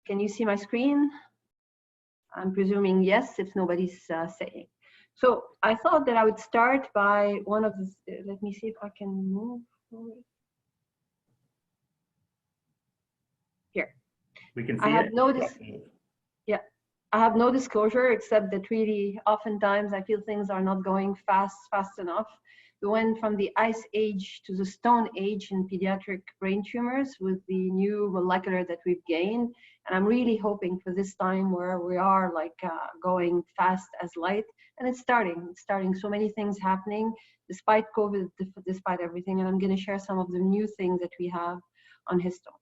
Can you see my screen? I'm presuming yes, if nobody's saying. So I thought that I would start by one of the, let me see if I can move forward. Here. We can see I have it. noticed, yeah, I have no disclosure except that really oftentimes I feel things are not going fast enough. We went from the ice age to the stone age in pediatric brain tumors with the new molecular that we've gained. And I'm really hoping for this time where we are like going fast as light. And it's starting so many things happening despite COVID, despite everything. And I'm going to share some of the new things that we have on histone.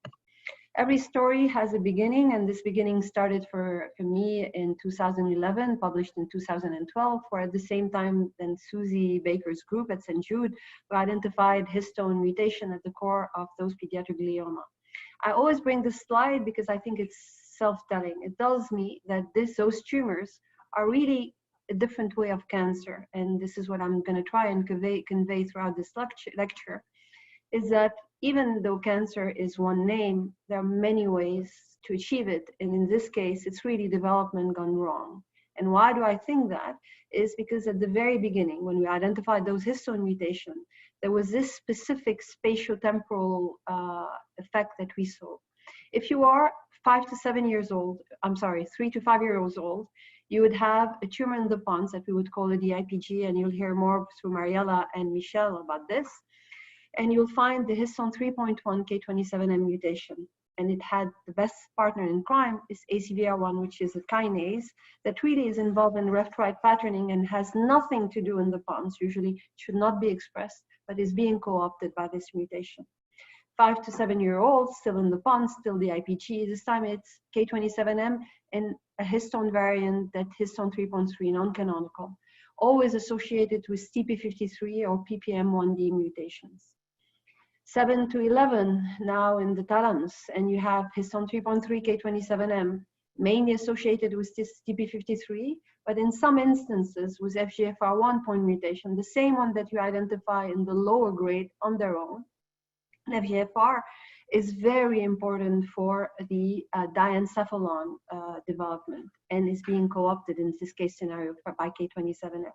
Every story has a beginning, and this beginning started for me in 2011, published in 2012, where at the same time then Susie Baker's group at St. Jude, who identified histone mutation at the core of those pediatric glioma. I always bring this slide because I think it's self-telling. It tells me that those tumors are really a different way of cancer, and this is what I'm going to try and convey throughout this lecture, is that even though cancer is one name, there are many ways to achieve it. And in this case, it's really development gone wrong. And why do I think that? Is because at the very beginning, when we identified those histone mutations, there was this specific spatiotemporal effect that we saw. If you are 5 to 7 years old, I'm sorry, 3 to 5 years old, you would have a tumor in the pons that we would call a DIPG, and you'll hear more through Mariella and Michelle about this. And you'll find the histone 3.1 K27M mutation. And it had the best partner in crime is ACVR1, which is a kinase that really is involved in left-right patterning and has nothing to do in the pons, usually should not be expressed, but is being co-opted by this mutation. 5 to 7 year olds still in the pons, still the IPG, this time it's K27M and a histone variant that histone 3.3 non-canonical, always associated with TP53 or PPM1D mutations. 7 to 11 now in the thalamus, and you have histone 3.3 K27M, mainly associated with this TP53, but in some instances with FGFR1 point mutation, the same one that you identify in the lower grade on their own. And FGFR is very important for the diencephalon development and is being co-opted in this case scenario by K27M.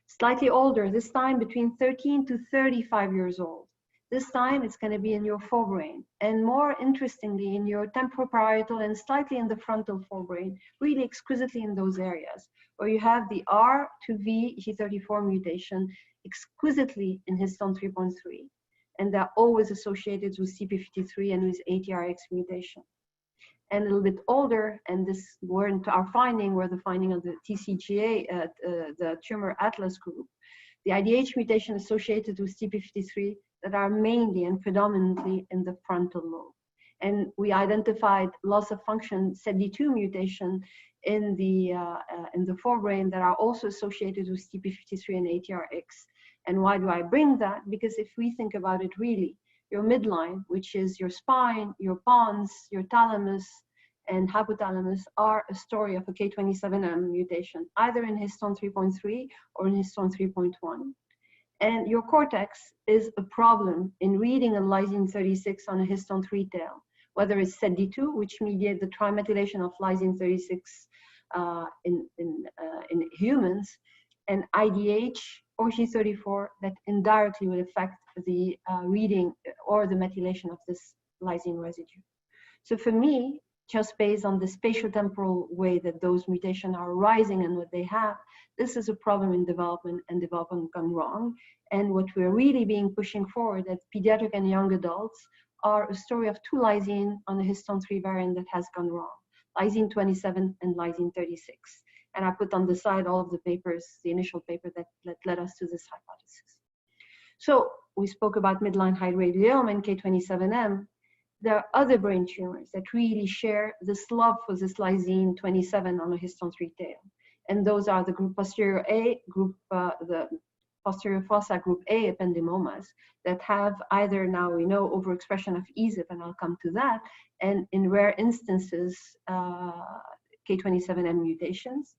Slightly older, this time between 13 to 35 years old. This time it's going to be in your forebrain, and more interestingly in your temporoparietal and slightly in the frontal forebrain, really exquisitely in those areas where you have the R to V G34 mutation exquisitely in histone 3.3, and they're always associated with CP53 and with ATRX mutation. And a little bit older, and this weren't our finding, were the finding of the TCGA, the Tumor Atlas group, the IDH mutation associated with TP53 that are mainly and predominantly in the frontal lobe. And we identified loss of function SETD2 mutation in the forebrain that are also associated with TP53 and ATRX. And why do I bring that? Because if we think about it really, your midline, which is your spine, your pons, your thalamus, and hypothalamus are a story of a K27M mutation, either in histone 3.3 or in histone 3.1. And your cortex is a problem in reading a lysine 36 on a histone 3 tail, whether it's SETD2, which mediates the trimethylation of lysine 36 in humans, and IDH or G34 that indirectly will affect the reading or the methylation of this lysine residue. So for me, just based on the spatiotemporal way that those mutations are rising and what they have, this is a problem in development and development gone wrong. And what we're really being pushing forward at pediatric and young adults are a story of 2 lysine on a histone 3 variant that has gone wrong, lysine 27 and lysine 36. And I put on the side all of the papers, the initial paper that led us to this hypothesis. So we spoke about midline high-grade glioma and K27M. There are other brain tumors that really share this love for this lysine 27 on a histone 3 tail. And those are the group posterior A, the posterior fossa group A ependymomas that have either, now we know, overexpression of ESIP, and I'll come to that, and in rare instances, K27M mutations.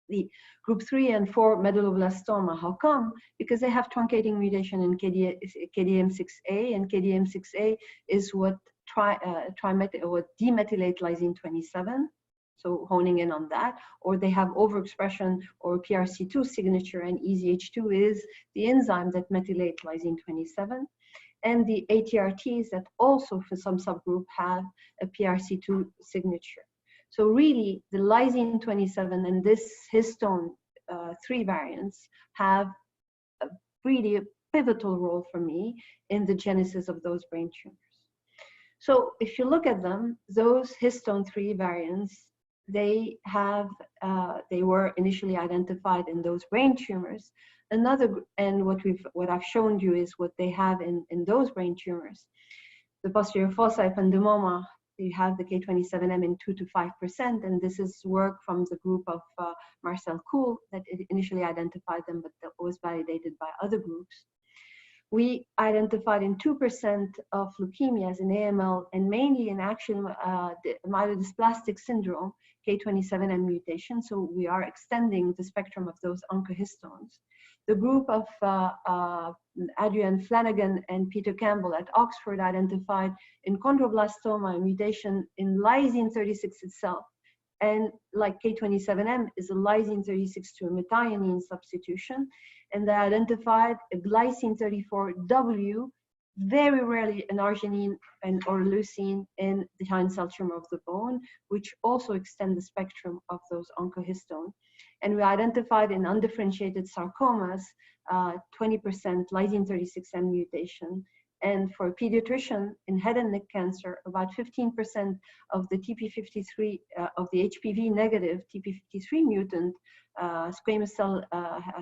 The group 3 and 4 medulloblastoma, how come? Because they have truncating mutation in KDM6A, and KDM6A is what demethylate lysine 27, so honing in on that, or they have overexpression or PRC2 signature, and EZH2 is the enzyme that methylates lysine 27, and the ATRTs that also for some subgroup have a PRC2 signature. So really the lysine 27 and this histone 3 variants have a really pivotal role for me in the genesis of those brain tumors. So if you look at them, those histone 3 variants, they were initially identified in those brain tumors. And what I've shown you is what they have in those brain tumors. The posterior foci ependymoma, you have the K27M in 2 to 5%, and this is work from the group of Marcel Kuhl that initially identified them, but that was validated by other groups. We identified in 2% of leukemias in AML, and mainly in actual myelodysplastic syndrome, K27M mutation. So we are extending the spectrum of those oncohistones. The group of Adrian Flanagan and Peter Campbell at Oxford identified in chondroblastoma a mutation in lysine 36 itself. And like K27M is a lysine 36 to a methionine substitution. And they identified a glycine 34W, very rarely an arginine or leucine in the giant cell tumor of the bone, which also extend the spectrum of those oncohistones. And we identified in undifferentiated sarcomas 20% lysine 36M mutation. And for a pediatrician in head and neck cancer, about 15% of the TP53, of the HPV negative TP53 mutant squamous cell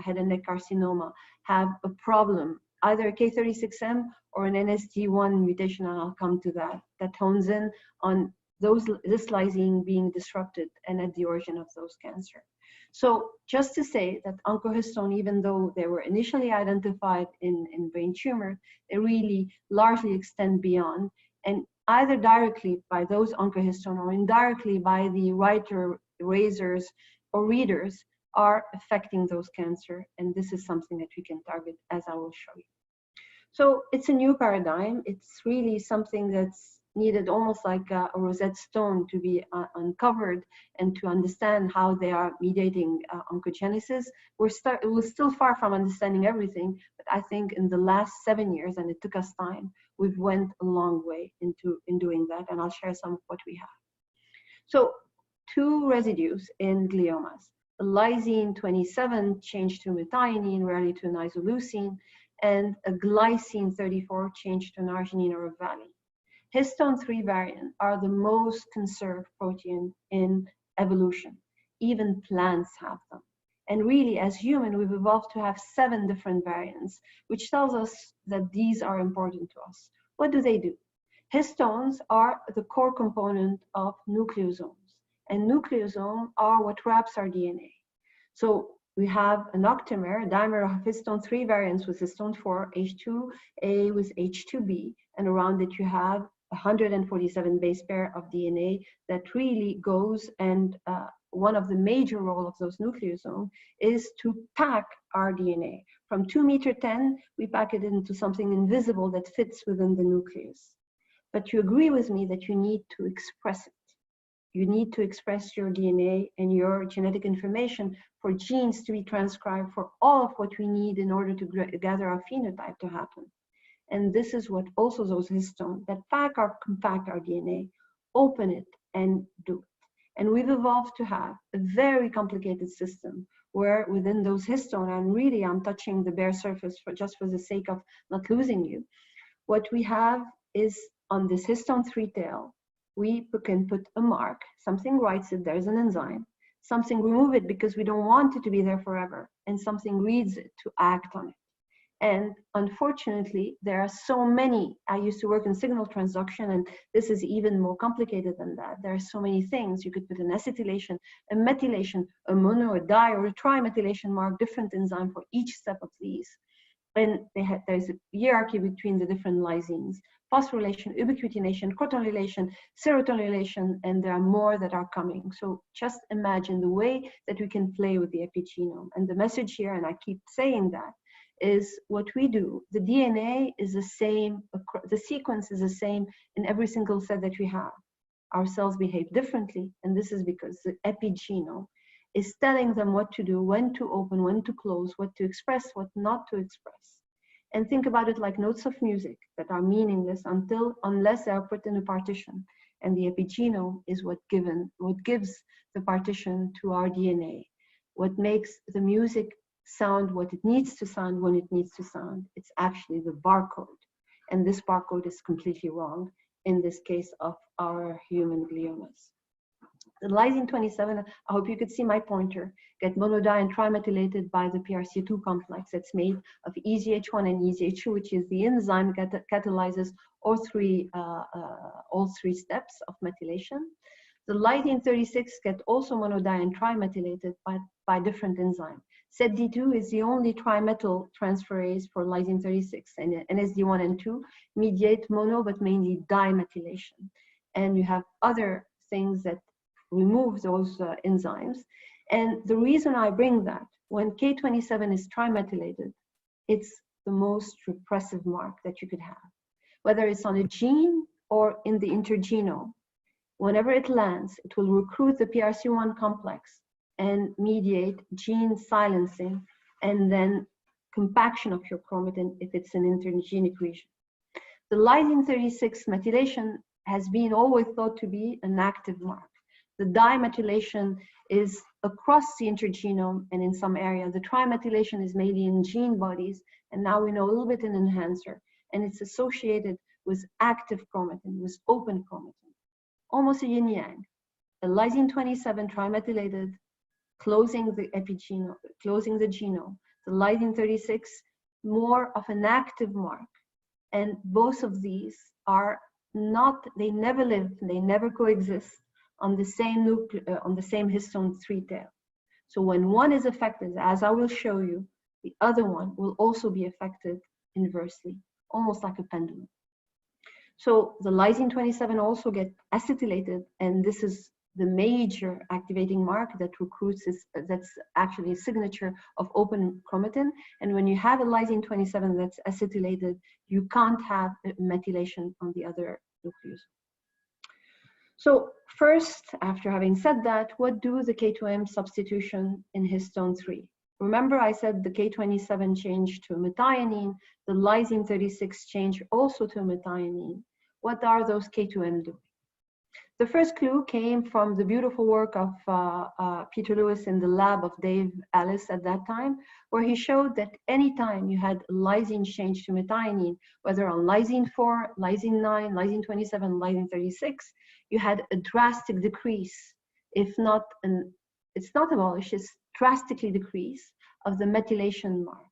head and neck carcinoma have a problem, either a K36M or an NSG1 mutation, and I'll come to that, that hones in on this lysine being disrupted and at the origin of those cancer. So just to say that oncohistone, even though they were initially identified in brain tumor, they really largely extend beyond, and either directly by those oncohistone or indirectly by the writer, erasers, or readers are affecting those cancer. And this is something that we can target, as I will show you. So it's a new paradigm. It's really something that's needed almost like a Rosette Stone to be uncovered and to understand how they are mediating oncogenesis. We're still far from understanding everything, but I think in the last 7 years, and it took us time, we've went a long way in doing that, and I'll share some of what we have. So 2 residues in gliomas, a lysine 27 changed to methionine, rarely to an isoleucine, and a glycine 34 changed to an arginine or a valine. Histone 3 variant are the most conserved protein in evolution. Even plants have them. And really, as human, we've evolved to have 7 different variants, which tells us that these are important to us. What do they do? Histones are the core component of nucleosomes, and nucleosomes are what wraps our DNA. So we have an octamer, a dimer of histone 3 variants with histone 4, H2A with H2B, and around it you have 147 base pair of DNA that really goes, and one of the major roles of those nucleosomes is to pack our DNA. From 2m10, we pack it into something invisible that fits within the nucleus. But you agree with me that you need to express it. You need to express your DNA and your genetic information for genes to be transcribed, for all of what we need in order to gather our phenotype to happen. And this is what also those histones that compact our DNA, open it and do it. And we've evolved to have a very complicated system where within those histones, and really I'm touching the bare surface just for the sake of not losing you, what we have is on this histone 3 tail, we can put a mark, something writes it, there's an enzyme, something remove it because we don't want it to be there forever, and something reads it to act on it. And unfortunately, there are so many. I used to work in signal transduction, and this is even more complicated than that. There are so many things. You could put an acetylation, a methylation, a mono, a di, or a trimethylation mark, different enzyme for each step of these. And there's a hierarchy between the different lysines, phosphorylation, ubiquitination, crotonylation, serotonylation, and there are more that are coming. So just imagine the way that we can play with the epigenome. And the message here, and I keep saying that, is what we do. The DNA is the same, the sequence is the same in every single cell that we have. Our cells behave differently, and this is because the epigenome is telling them what to do, when to open, when to close, what to express, what not to express. And think about it like notes of music that are meaningless unless they are put in a partition. And the epigenome is what gives the partition to our DNA, what makes the music sound what it needs to sound when it needs to sound. It's actually the barcode. And this barcode is completely wrong in this case of our human gliomas. The lysine 27, I hope you could see my pointer, get monodi and trimethylated by the PRC2 complex that's made of EZH1 and EZH2, which is the enzyme that catalyzes all three steps of methylation. The lysine 36 get also monodi and trimethylated by different enzymes. SETD2 is the only trimethyl transferase for lysine 36, and NSD1 and 2 mediate mono, but mainly dimethylation. And you have other things that remove those enzymes. And the reason I bring that, when K27 is trimethylated, it's the most repressive mark that you could have. Whether it's on a gene or in the intergenome, whenever it lands, it will recruit the PRC1 complex and mediate gene silencing and then compaction of your chromatin if it's an intergenic region. The lysine 36 methylation has been always thought to be an active mark. The dimethylation is across the intergenome and in some area. The trimethylation is mainly in gene bodies, and now we know a little bit in enhancer, and it's associated with active chromatin, with open chromatin. Almost a yin-yang. The lysine 27 trimethylated, closing the epigenome, closing the genome. The lysine 36, more of an active mark. And both of these are not, they never live, they never coexist on the same histone 3 tail. So when one is affected, as I will show you, the other one will also be affected inversely, almost like a pendulum. So the lysine 27 also get acetylated, and this is the major activating mark that recruits that's actually a signature of open chromatin. And when you have a lysine 27 that's acetylated, you can't have methylation on the other nucleus. So first, after having said that, what do the K2M substitution in histone 3? Remember I said the K27 changed to a methionine, the lysine 36 changed also to a methionine. What are those K2M doing? The first clue came from the beautiful work of Peter Lewis in the lab of Dave Ellis at that time, where he showed that anytime you had lysine change to methionine, whether on lysine 4, lysine 9, lysine 27, lysine 36, you had a drastic decrease, if not, it's not abolished, it's drastically decrease of the methylation mark.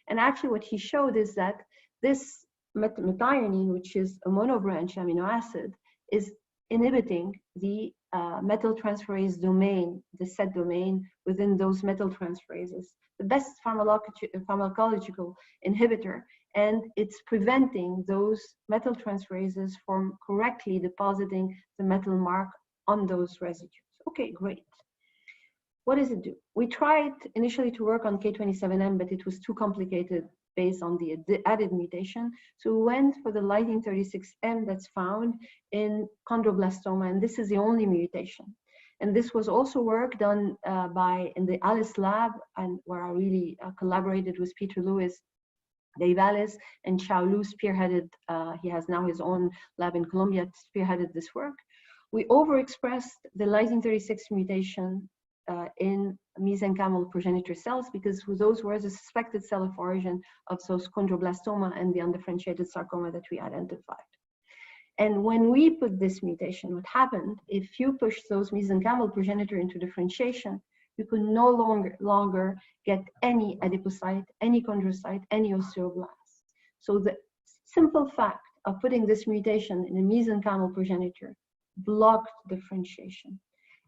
And actually what he showed is that this methionine, which is a monobranch amino acid, is inhibiting the methyltransferase domain, the set domain within those methyltransferases, the best pharmacological inhibitor, and it's preventing those methyltransferases from correctly depositing the methyl mark on those residues. Okay, great. What does it do? We tried initially to work on K27M, but it was too complicated based on the added mutation. So we went for the lysine 36M that's found in chondroblastoma, and this is the only mutation. And this was also work done in the Alice lab, and where I really collaborated with Peter Lewis, Dave Alice, and Xiao Lu spearheaded, he has now his own lab in Colombia, spearheaded this work. We overexpressed the lysine 36 mutation in mesenchymal progenitor cells, because those were the suspected cell of origin of those chondroblastoma and the undifferentiated sarcoma that we identified. And when we put this mutation, what happened, if you push those mesenchymal progenitor into differentiation, you could no longer get any adipocyte, any chondrocyte, any osteoblast. So the simple fact of putting this mutation in a mesenchymal progenitor blocked differentiation.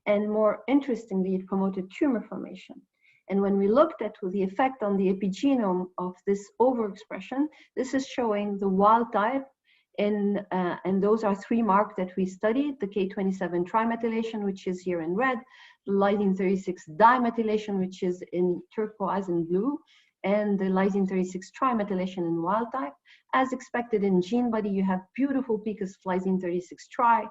And more interestingly, it promoted tumor formation. And when we looked at the effect on the epigenome of this overexpression, this is showing the wild type, and those are 3 marks that we studied: the K27 trimethylation, which is here in red, the lysine 36 dimethylation, which is in turquoise and blue, and the lysine 36 trimethylation in wild type. As expected in gene body, you have beautiful peaks of lysine 36 tri.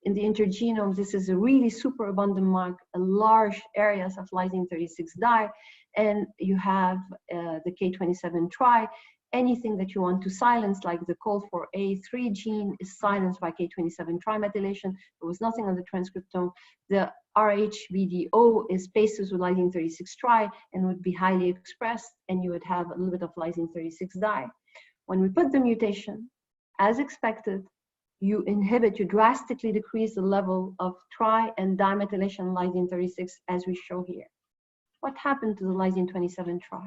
In the intergenome, this is a really super abundant mark, large areas of lysine 36 di, and you have the K27 tri. Anything that you want to silence, like the COL4A3 gene, is silenced by K27 trimethylation. There was nothing on the transcriptome. The RHBDO is pasted with lysine 36 tri and would be highly expressed, and you would have a little bit of lysine 36 di. When we put the mutation, as expected, you drastically decrease the level of tri and dimethylation lysine 36, as we show here. What happened to the lysine 27 tri?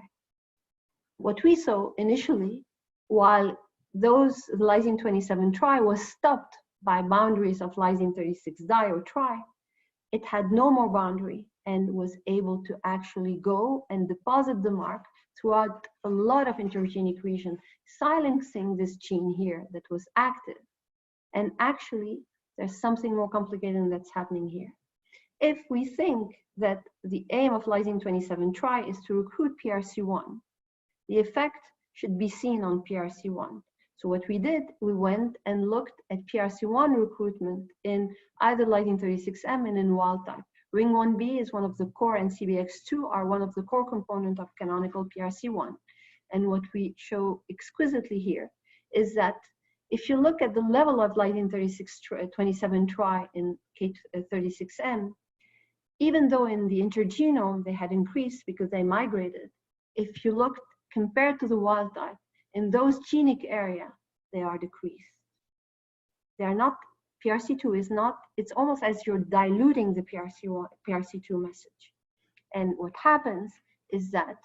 What we saw initially, while the lysine 27 tri was stopped by boundaries of lysine 36 di or tri, it had no more boundary and was able to actually go and deposit the mark throughout a lot of intergenic region, silencing this gene here that was active. And actually, there's something more complicated that's happening here. If we think that the aim of lysine 27 tri is to recruit PRC1, the effect should be seen on PRC1. So what we did, we went and looked at PRC1 recruitment in either lysine 36M and in wild type. Ring 1B is one of the core, and CBX2 are one of the core components of canonical PRC1. And what we show exquisitely here is that if you look at the level of lysine 27 tri in K36M, even though in the intergenome they had increased because they migrated, if you looked compared to the wild type, in those genic area, they are decreased. They are not, PRC2 is not, it's almost as you're diluting the PRC2 message. And what happens is that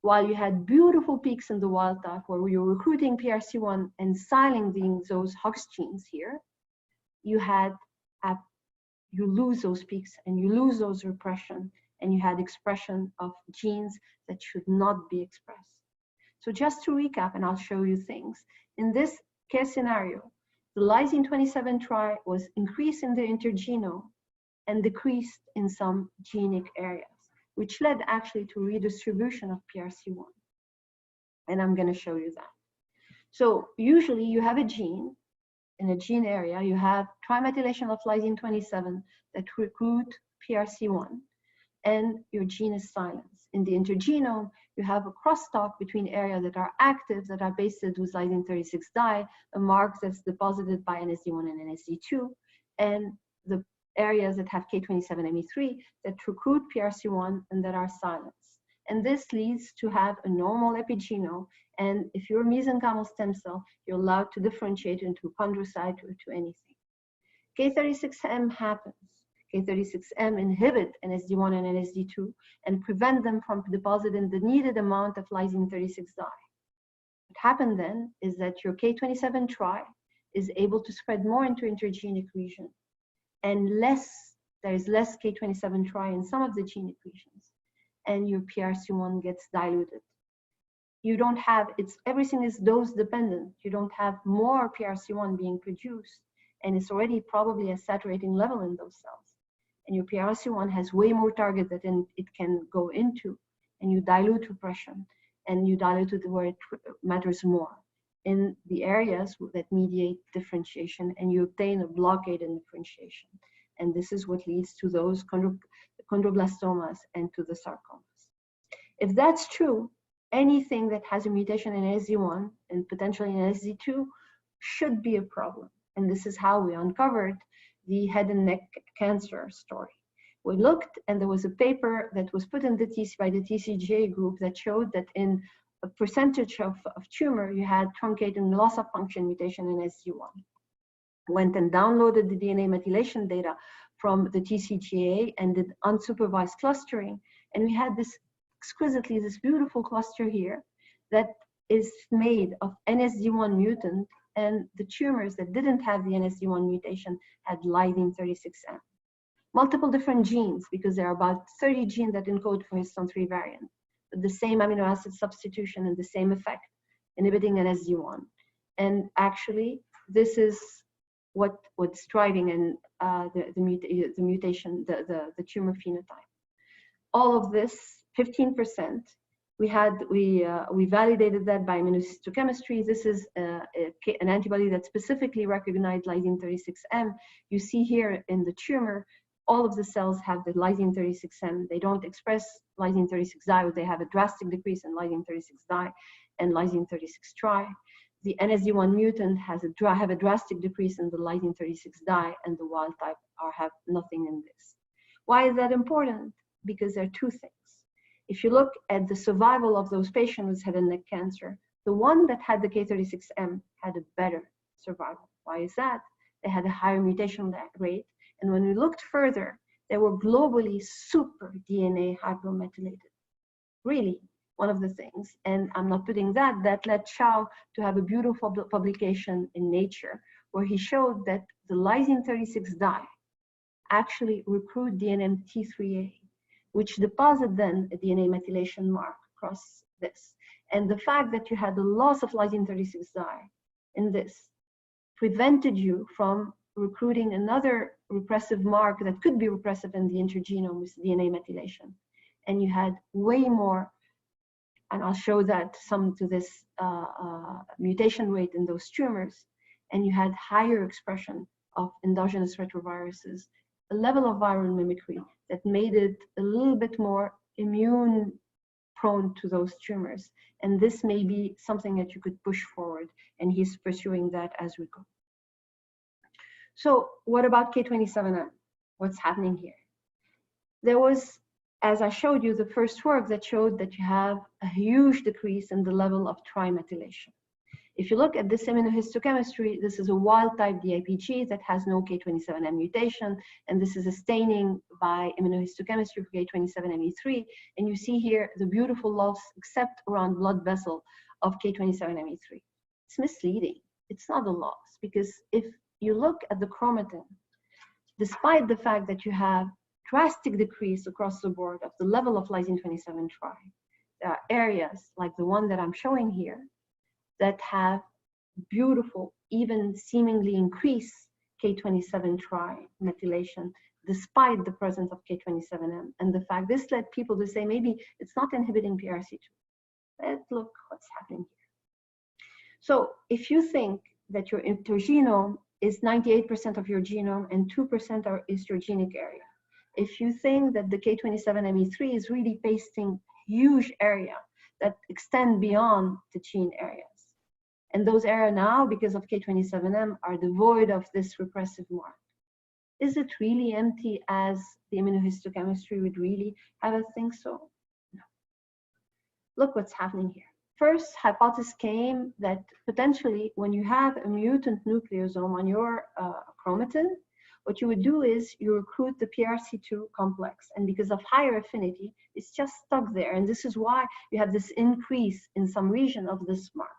while you had beautiful peaks in the wild type where you're recruiting PRC1 and silencing those Hox genes here, you lose those peaks and you lose those repression, and you had expression of genes that should not be expressed. So just to recap, and I'll show you things. In this case scenario, the lysine 27 tri was increased in the intergenome and decreased in some genic areas, which led actually to redistribution of PRC1. And I'm going to show you that. So usually you have a gene, in a gene area, you have trimethylation of lysine 27 that recruit PRC1, and your gene is silenced. In the intergenome, you have a crosstalk between areas that are active, that are based with lysine 36 di, a mark that's deposited by NSD1 and NSD2, and the areas that have K27ME3 that recruit PRC1 and that are silenced. And this leads to have a normal epigenome. And if you're a mesenchymal stem cell, you're allowed to differentiate into chondrocyte or to anything. K36M happens. K36M inhibit NSD1 and NSD2 and prevent them from depositing the needed amount of lysine 36 di. What happened then is that your K27 tri is able to spread more into intergenic region, and there is less K27 tri in some of the genic regions, and your PRC1 gets diluted. You don't have, everything is dose dependent. You don't have more PRC1 being produced, and it's already probably a saturating level in those cells. And your PRC1 has way more target that it can go into, and you dilute repression, and you dilute it where it matters more, in the areas that mediate differentiation, and you obtain a blockade in differentiation. And this is what leads to those chondroblastomas and to the sarcomas. If that's true, anything that has a mutation in NSD1 and potentially in NSD2 should be a problem. And this is how we uncovered the head and neck cancer story. We looked, and there was a paper that was put in the by the TCGA group that showed that in a percentage of tumor, you had truncated loss of function mutation in SG1. Went and downloaded the DNA methylation data from the TCGA and did unsupervised clustering. And we had this beautiful cluster here that is made of NSD1 mutant, and the tumors that didn't have the NSD1 mutation had lysine 36M. Multiple different genes, because there are about 30 genes that encode for histone 3 variant, but the same amino acid substitution and the same effect, inhibiting NSD1. And actually, this is what's driving in the mutation, the tumor phenotype. All of this, 15%, We validated that by immunohistochemistry. This is an antibody that specifically recognized lysine 36M. You see here in the tumor, all of the cells have the lysine 36M. They don't express lysine 36 di, they have a drastic decrease in lysine 36 di and lysine 36 tri. The NSD1 mutant have a drastic decrease in the lysine 36 di, and the wild type have nothing in this. Why is that important? Because there are two things. If you look at the survival of those patients with head and neck cancer, the one that had the K36M had a better survival. Why is that? They had a higher mutation rate. And when we looked further, they were globally super DNA hypermethylated. Really, one of the things, and I'm not putting that led Chow to have a beautiful publication in Nature, where he showed that the lysine 36 di actually recruit DNMT3A, which deposit then a DNA methylation mark across this. And the fact that you had the loss of lysine 36 di in this prevented you from recruiting another repressive mark that could be repressive in the intergenome with DNA methylation. And you had way more, and I'll show that some to this mutation rate in those tumors, and you had higher expression of endogenous retroviruses, a level of viral mimicry that made it a little bit more immune prone to those tumors. And this may be something that you could push forward, and he's pursuing that as we go. So what about K27M? What's happening here? There was, as I showed you, the first work that showed that you have a huge decrease in the level of trimethylation. If you look at this immunohistochemistry, this is a wild type DIPG that has no K27M mutation, and this is a staining by immunohistochemistry for K27ME3, and you see here the beautiful loss, except around blood vessel, of K27ME3. It's misleading. It's not a loss, because if you look at the chromatin, despite the fact that you have drastic decrease across the board of the level of lysine 27 tri, there are areas like the one that I'm showing here that have beautiful, even seemingly increased K27 tri methylation, despite the presence of K27M. And the fact this led people to say, maybe it's not inhibiting PRC2. Let's look what's happening here. So if you think that your intergenome is 98% of your genome and 2% is your genic area, if you think that the K27ME3 is really pasting huge area that extend beyond the gene areas, and those areas now, because of K27M, are devoid of this repressive mark. Is it really empty as the immunohistochemistry would really have us think so? No. Look what's happening here. First hypothesis came that potentially when you have a mutant nucleosome on your chromatin, what you would do is you recruit the PRC2 complex, and because of higher affinity, it's just stuck there. And this is why you have this increase in some region of this mark.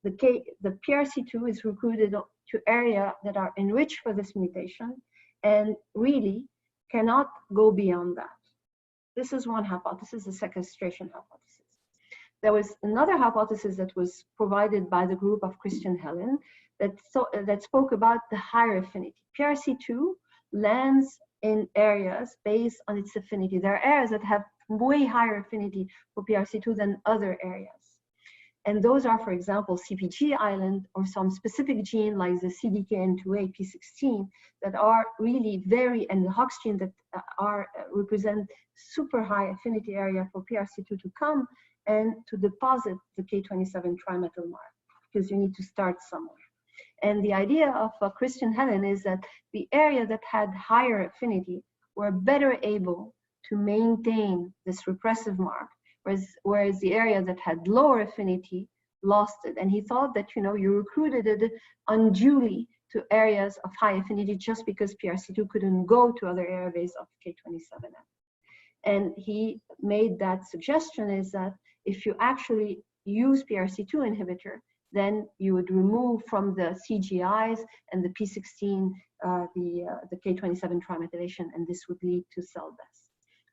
The PRC2 is recruited to areas that are enriched for this mutation and really cannot go beyond that. This is one hypothesis, the sequestration hypothesis. There was another hypothesis that was provided by the group of Christian Helen that spoke about the higher affinity. PRC2 lands in areas based on its affinity. There are areas that have way higher affinity for PRC2 than other areas. And those are, for example, CPG island or some specific gene like the CDKN2A P16 that are really very, and the Hox gene that represent super high affinity area for PRC2 to come and to deposit the K27 trimethyl mark, because you need to start somewhere. And the idea of Christian Helen is that the area that had higher affinity were better able to maintain this repressive mark, whereas the area that had lower affinity lost it. And he thought that, you know, you recruited it unduly to areas of high affinity just because PRC2 couldn't go to other areas of K27M. And he made that suggestion is that if you actually use PRC2 inhibitor, then you would remove from the CGIs and the P16 the K27 trimethylation, and this would lead to cell death.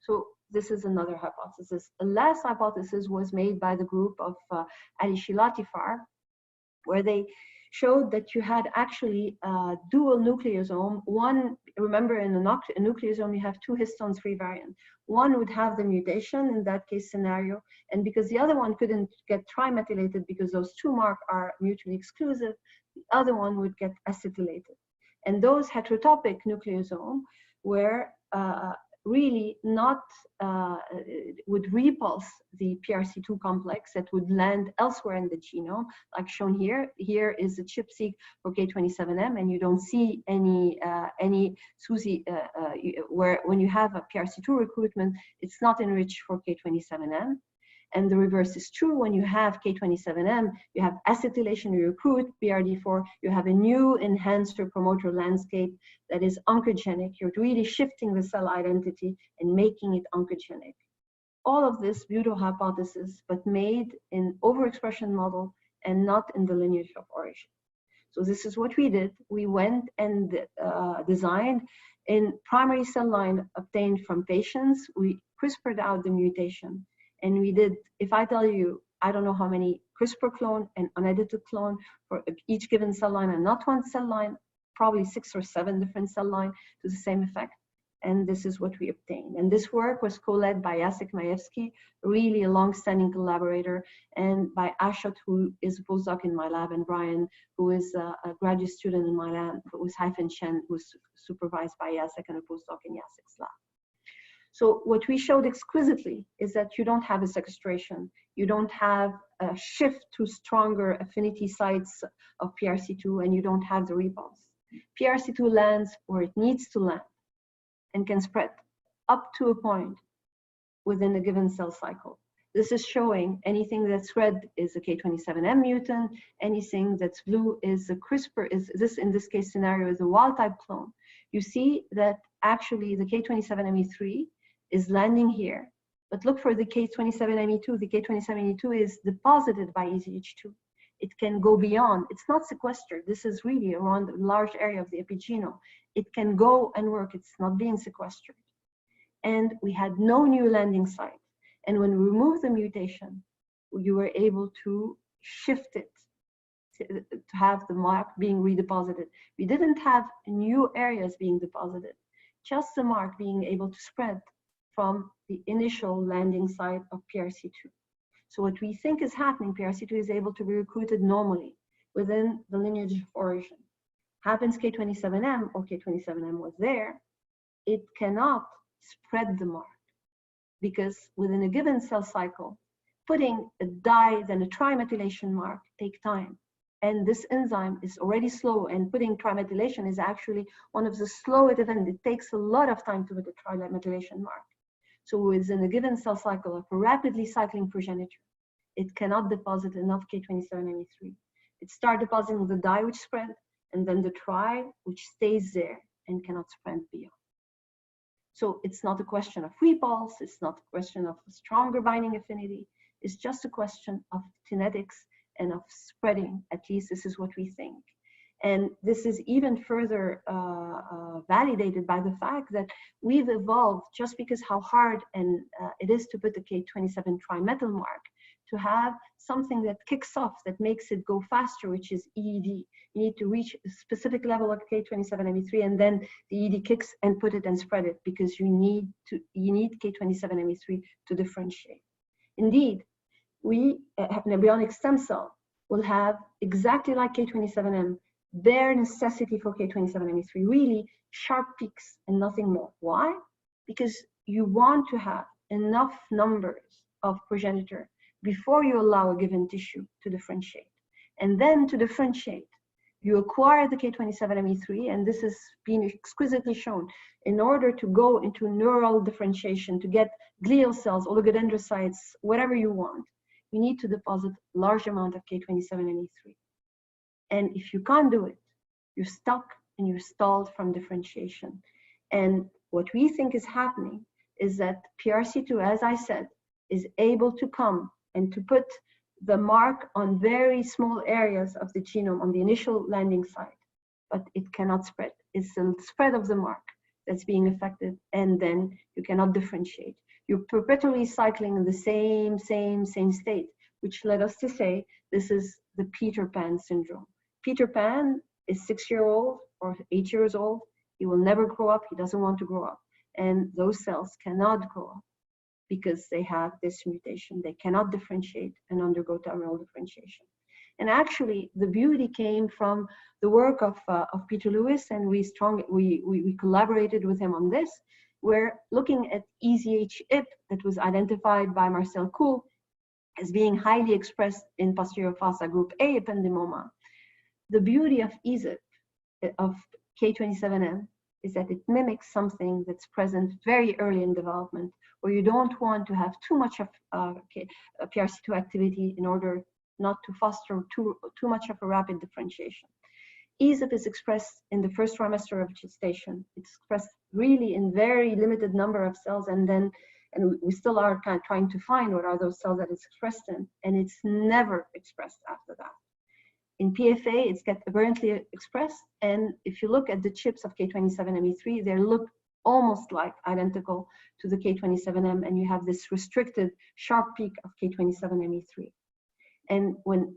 So this is another hypothesis. A last hypothesis was made by the group of Ali Shilatifar, where they showed that you had actually a dual nucleosome. One, remember in a nucleosome, you have two histones free variants. One would have the mutation in that case scenario, and because the other one couldn't get trimethylated because those two marks are mutually exclusive, the other one would get acetylated. And those heterotopic nucleosomes were really not, would repulse the PRC2 complex that would land elsewhere in the genome, like shown here. Here is a ChIP-seq for K27M, and you don't see any SUSI, where when you have a PRC2 recruitment, it's not enriched for K27M. And the reverse is true. When you have K27M, you have acetylation, you recruit BRD4, you have a new enhancer promoter landscape that is oncogenic. You're really shifting the cell identity and making it oncogenic. All of this beautiful hypothesis, but made in overexpression model and not in the lineage of origin. So this is what we did. We went and designed in primary cell line obtained from patients. We CRISPR'd out the mutation. And we did, if I tell you, I don't know how many CRISPR clone and unedited clone for each given cell line and not one cell line, probably 6 or 7 different cell lines to the same effect. And this is what we obtained. And this work was co-led by Jacek Majewski, really a long-standing collaborator, and by Ashot, who is a postdoc in my lab, and Brian, who is a graduate student in my lab, with Haifeng Chen, who was supervised by Jacek and a postdoc in Jacek's lab. So what we showed exquisitely is that you don't have a sequestration. You don't have a shift to stronger affinity sites of PRC2, and you don't have the repulse. PRC2 lands where it needs to land and can spread up to a point within a given cell cycle. This is showing anything that's red is a K27M mutant, anything that's blue is a CRISPR, in this case scenario is a wild type clone. You see that actually the K27ME3 is landing here, but look for the K27ME2. The K27ME2 is deposited by EZH2. It can go beyond. It's not sequestered. This is really around a large area of the epigenome. It can go and work. It's not being sequestered. And we had no new landing site. And when we removed the mutation, you were able to shift it to have the mark being redeposited. We didn't have new areas being deposited, just the mark being able to spread from the initial landing site of PRC2. So what we think is happening, PRC2 is able to be recruited normally within the lineage of origin. Happens K27M or K27M was there, it cannot spread the mark because within a given cell cycle, putting a di then a trimethylation mark take time. And this enzyme is already slow, and putting trimethylation is actually one of the slowest events. It takes a lot of time to put a trimethylation mark. So within a given cell cycle of a rapidly cycling progenitor, it cannot deposit enough K27ME3. It starts depositing the di which spread, and then the tri which stays there and cannot spread beyond. So it's not a question of repulse, it's not a question of stronger binding affinity, it's just a question of kinetics and of spreading. At least this is what we think. And this is even further validated by the fact that we've evolved, just because how hard and it is to put the K27 trimethyl mark, to have something that kicks off, that makes it go faster, which is EED. You need to reach a specific level of K27ME3, and then the EED kicks and put it and spread it, because you need K27ME3 to differentiate. Indeed, we an embryonic stem cell will have exactly like K27M, bare necessity for K27ME3, really sharp peaks and nothing more. Why? Because you want to have enough numbers of progenitor before you allow a given tissue to differentiate. And then to differentiate, you acquire the K27ME3, and this has been exquisitely shown. In order to go into neural differentiation, to get glial cells, oligodendrocytes, whatever you want, you need to deposit a large amount of K27ME3. And if you can't do it, you're stuck and you're stalled from differentiation. And what we think is happening is that PRC2, as I said, is able to come and to put the mark on very small areas of the genome on the initial landing site, but it cannot spread. It's the spread of the mark that's being affected, and then you cannot differentiate. You're perpetually cycling in the same state, which led us to say this is the Peter Pan syndrome. Peter Pan is 6-year-old or 8 years old. He will never grow up. He doesn't want to grow up. And those cells cannot grow up because they have this mutation. They cannot differentiate and undergo terminal differentiation. And actually, the beauty came from the work of Peter Lewis, and we collaborated with him on this. We're looking at EZH-IP that was identified by Marcel Kuhl as being highly expressed in posterior fossa group A ependymoma. The beauty of EZH, of K27M, is that it mimics something that's present very early in development, where you don't want to have too much of PRC2 activity in order not to foster too much of a rapid differentiation. EZH is expressed in the first trimester of gestation. It's expressed really in very limited number of cells, and we still are kind of trying to find what are those cells that it's expressed in, and it's never expressed after that. In PFA, it's get aberrantly expressed, and if you look at the chips of K27ME3, they look almost like identical to the K27M, and you have this restricted sharp peak of K27ME3. And when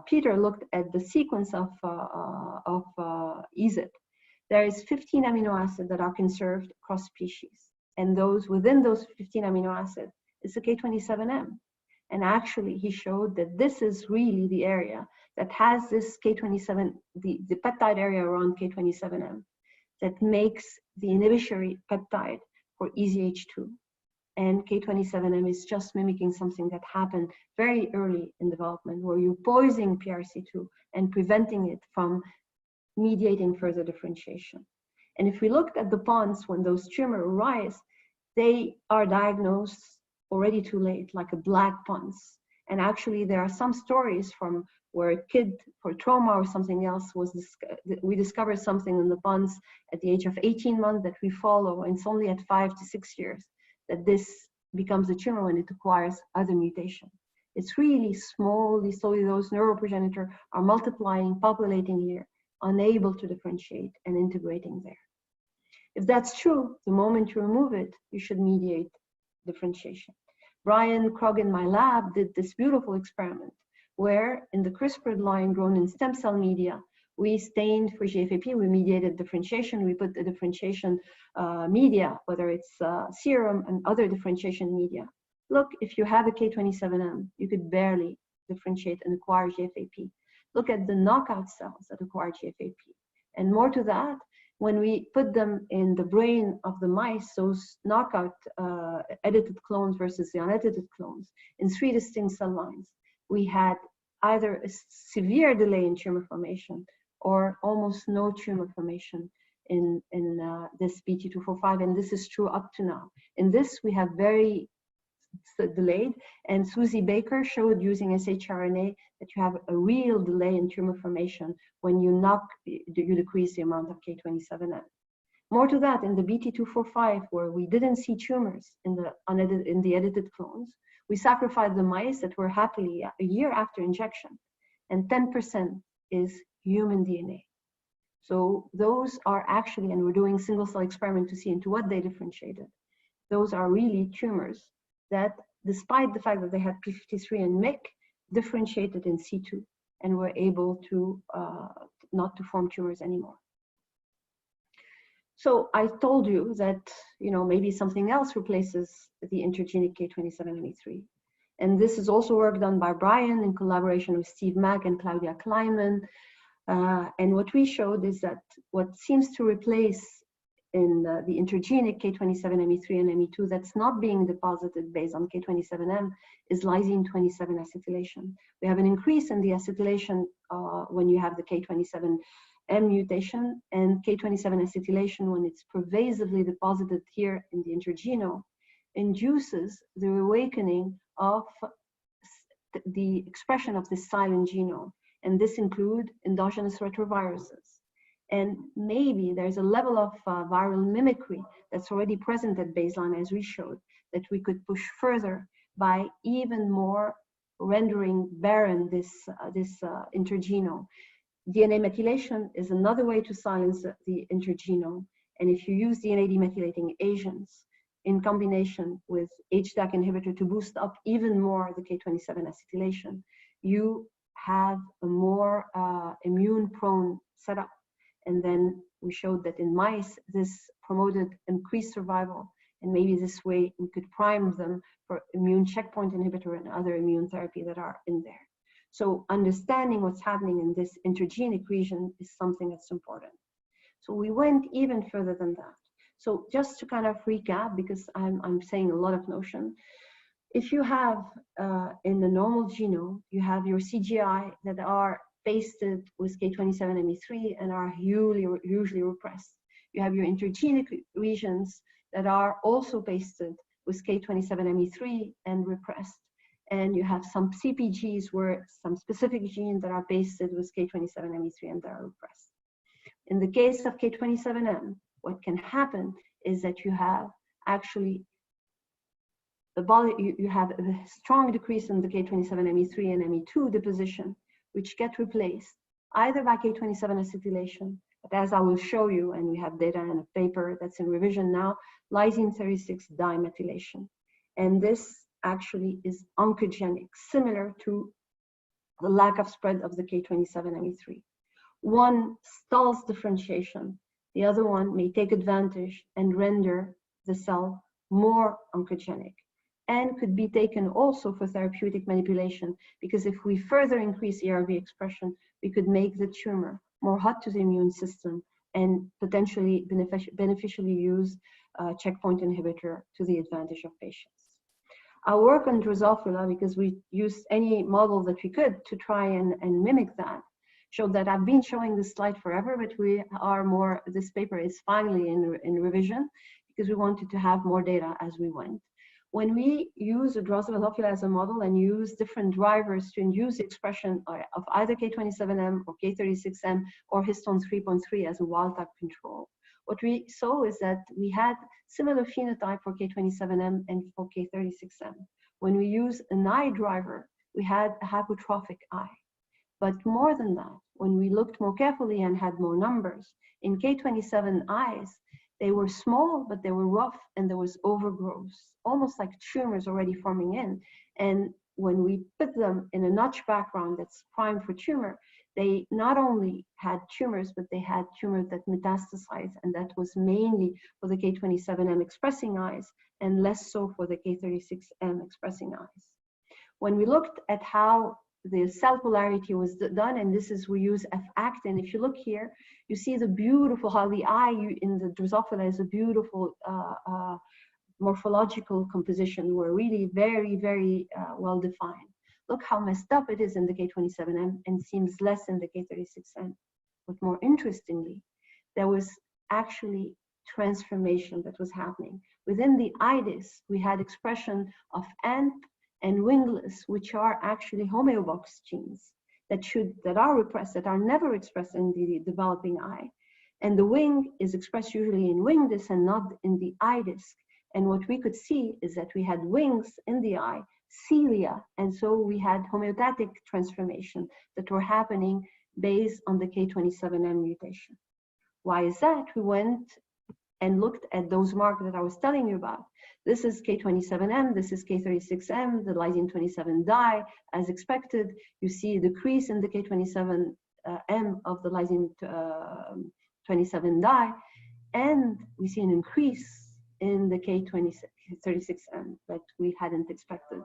Peter looked at the sequence of EZH, there is 15 amino acids that are conserved across species. And those within those 15 amino acids is the K27M. And actually, he showed that this is really the area that has this K27, the peptide area around K27M, that makes the inhibitory peptide for EZH2. And K27M is just mimicking something that happened very early in development, where you're poisoning PRC2 and preventing it from mediating further differentiation. And if we looked at the ponds when those tumors arise, they are diagnosed already too late, like a black pons. And actually, there are some stories from where a kid for trauma or something else we discovered something in the pons at the age of 18 months that we follow, and it's only at 5 to 6 years that this becomes a tumor when it acquires other mutation. It's really slowly those neuroprogenitors are multiplying, populating here, unable to differentiate and integrating there. If that's true, the moment you remove it, you should mediate differentiation. Brian Krog in my lab did this beautiful experiment where in the CRISPR line grown in stem cell media, we stained for GFAP, we mediated differentiation, we put the differentiation media, whether it's serum and other differentiation media. Look, if you have a K27M, you could barely differentiate and acquire GFAP. Look at the knockout cells that acquire GFAP. And more to that, when we put them in the brain of the mice, those knockout edited clones versus the unedited clones, in 3 distinct cell lines, we had either a severe delay in tumor formation or almost no tumor formation in this BT245, and this is true up to now. In this, we have very delayed, and Susie Baker showed using shRNA that you have a real delay in tumor formation when you decrease the amount of K27M. More to that, in the BT245, where we didn't see tumors in the edited clones, we sacrificed the mice that were happily a year after injection, and 10% is human DNA. So those are actually, and we're doing single cell experiment to see into what they differentiated. Those are really tumors that, despite the fact that they had p53 and MYC, differentiated in C2 and were able to not to form tumors anymore. So I told you that, you know, maybe something else replaces the intergenic K27ME3. And this is also work done by Brian in collaboration with Steve Mack and Claudia Kleinman. And what we showed is that what seems to replace in the intergenic K27ME3 and ME2 that's not being deposited based on K27M is lysine 27 acetylation. We have an increase in the acetylation when you have the K27M mutation, and K27 acetylation, when it's pervasively deposited here in the intergenome, induces the awakening of the expression of the silent genome. And this includes endogenous retroviruses. And maybe there's a level of viral mimicry that's already present at baseline, as we showed, that we could push further by even more rendering barren this intergenome. DNA methylation is another way to silence the intergenome. And if you use DNA demethylating agents in combination with HDAC inhibitor to boost up even more the K27 acetylation, you have a more immune-prone setup. And then we showed that in mice, this promoted increased survival. And maybe this way we could prime them for immune checkpoint inhibitor and other immune therapy that are in there. So understanding what's happening in this intergenic region is something that's important. So we went even further than that. So just to kind of recap, because I'm saying a lot of notion, if you have in the normal genome, you have your CGI that are pasted with K27ME3 and are usually repressed. You have your intergenic regions that are also pasted with K27ME3 and repressed. And you have some CPGs where some specific genes that are pasted with K27ME3 and they are repressed. In the case of K27M, what can happen is that you have actually the body, you have a strong decrease in the K27ME3 and ME2 deposition, which get replaced either by K27 acetylation, but as I will show you, and we have data in a paper that's in revision now, lysine 36 dimethylation. And this actually is oncogenic, similar to the lack of spread of the K27ME3. One stalls differentiation, the other one may take advantage and render the cell more oncogenic, and could be taken also for therapeutic manipulation, because if we further increase ERV expression, we could make the tumor more hot to the immune system and potentially beneficially use checkpoint inhibitor to the advantage of patients. I work on Drosophila because we used any model that we could to try and mimic that. Showed that I've been showing this slide forever, but we are more, this paper is finally in revision because we wanted to have more data as we went. When we use a Drosophila as a model and use different drivers to induce the expression of either K27M or K36M or histone 3.3 as a wild type control, what we saw is that we had similar phenotype for K27M and for K36M. When we use an eye driver, we had a hypotrophic eye. But more than that, when we looked more carefully and had more numbers, in K27 eyes, they were small, but they were rough and there was overgrowth, almost like tumors already forming in. And when we put them in a notch background that's primed for tumor, they not only had tumors, but they had tumors that metastasized, and that was mainly for the K27M expressing eyes and less so for the K36M expressing eyes. When we looked at how the cell polarity was done, and this is, we use F-actin. If you look here, you see the beautiful, how the eye in the Drosophila is a beautiful morphological composition. We're really very, very well defined. Look how messed up it is in the K27M and seems less in the K36M. But more interestingly, there was actually transformation that was happening. Within the iris, we had expression of ANT and wingless, which are actually homeobox genes that are repressed, that are never expressed in the developing eye. And the wing is expressed usually in wing disc and not in the eye disc. And what we could see is that we had wings in the eye, cilia, and so we had homeostatic transformation that were happening based on the K27M mutation. Why is that? We went and looked at those markers that I was telling you about. This is K27M, this is K36M, the lysine 27 dye. As expected, you see a decrease in the K27M of the lysine 27 dye, and we see an increase in the K36M that we hadn't expected.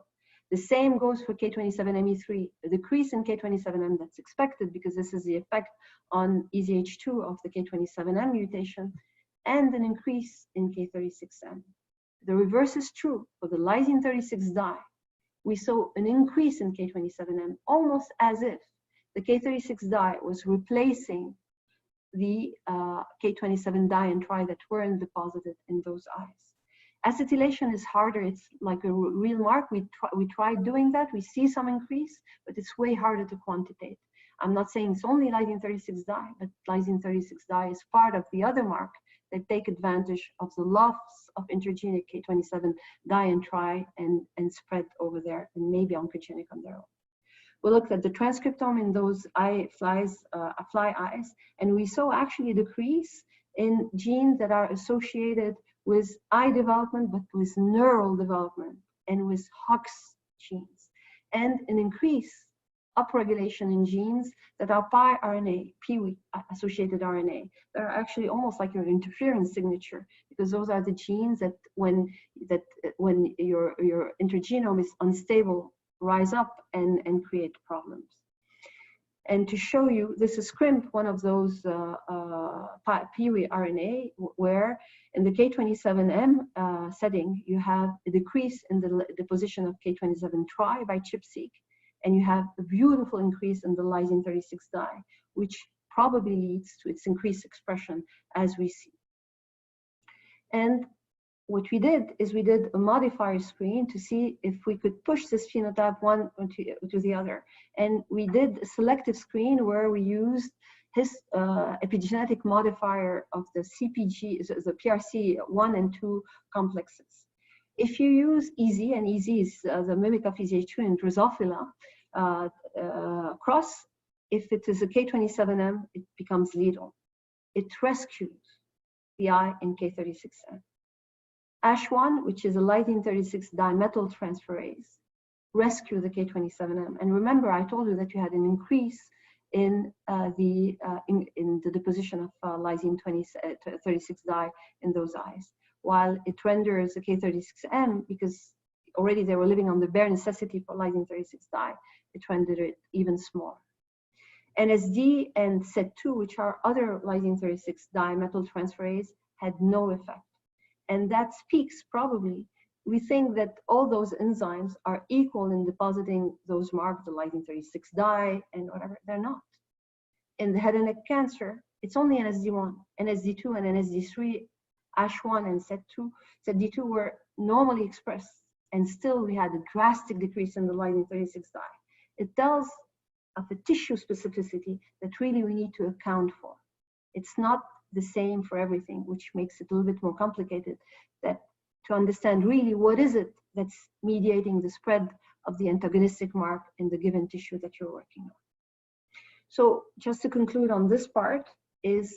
The same goes for K27ME3, a decrease in K27M that's expected because this is the effect on EZH2 of the K27M mutation, and an increase in K36M. The reverse is true for the lysine 36 dye. We saw an increase in K27M, almost as if the K36 dye was replacing the K27 dye and tri that weren't deposited in those eyes. Acetylation is harder. It's like a real mark. We tried doing that. We see some increase, but it's way harder to quantitate. I'm not saying it's only lysine 36 dye, but lysine 36 dye is part of the other mark that take advantage of the loss of intergenic K27 dye and tri and spread over there and maybe oncogenic on their own. We looked at the transcriptome in those fly eyes, and we saw actually a decrease in genes that are associated with eye development, but with neural development and with Hox genes, and an increase upregulation in genes that are pi-RNA, associated RNA, that are actually almost like your interference signature, because those are the genes that when your intergenome is unstable, rise up and create problems. And to show you, this is CRIMP, one of those pi-RNA, where in the K27M setting, you have a decrease in the deposition of K27-tri by ChIP-seq, and you have a beautiful increase in the lysine 36 dye, which probably leads to its increased expression as we see. And what we did is we did a modifier screen to see if we could push this phenotype one to the other. And we did a selective screen where we used his epigenetic modifier of the CPG, the PRC1 and 2 complexes. If you use EZ, and EZ is the mimic of EZH2 in Drosophila cross, if it is a K27M, it becomes lethal. It rescues the I in K36M. ASH1, which is a lysine 36 dimethyltransferase, rescue the K27M. And remember, I told you that you had an increase in the deposition of lysine 36 dye in those eyes, while it renders the K36M, because already they were living on the bare necessity for lysine 36 dye, it rendered it even smaller. NSD and SET2, which are other lysine 36 dimethyltransferase, had no effect. And that speaks probably, we think that all those enzymes are equal in depositing those marks, the lysine 36 dye and whatever, they're not. In the head and neck cancer, it's only NSD1, NSD2 and NSD3, ASH1 and SET2, SETD2 were normally expressed, and still we had a drastic decrease in the lysine 36 dye. It tells of a tissue specificity that really we need to account for. It's not the same for everything, which makes it a little bit more complicated, that to understand really what is it that's mediating the spread of the antagonistic mark in the given tissue that you're working on. So just to conclude on this part is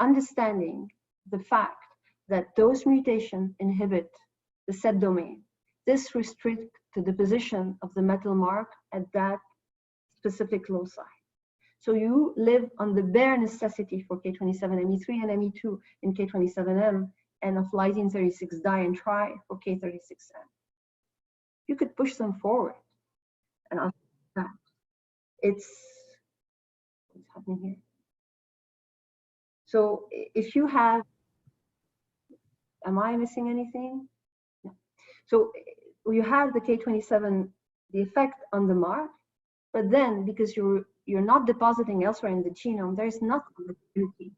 understanding the fact that those mutations inhibit the set domain. This restricts the deposition of the metal mark at that specific loci. So you live on the bare necessity for K27Me3 and Me2 in K27M, and of lysine 36 di and tri for K36M. You could push them forward, and I'll that. It's what's happening here. So if you have, am I missing anything? No. So you have the K27, the effect on the mark, but then because you're not depositing elsewhere in the genome, there's nothing.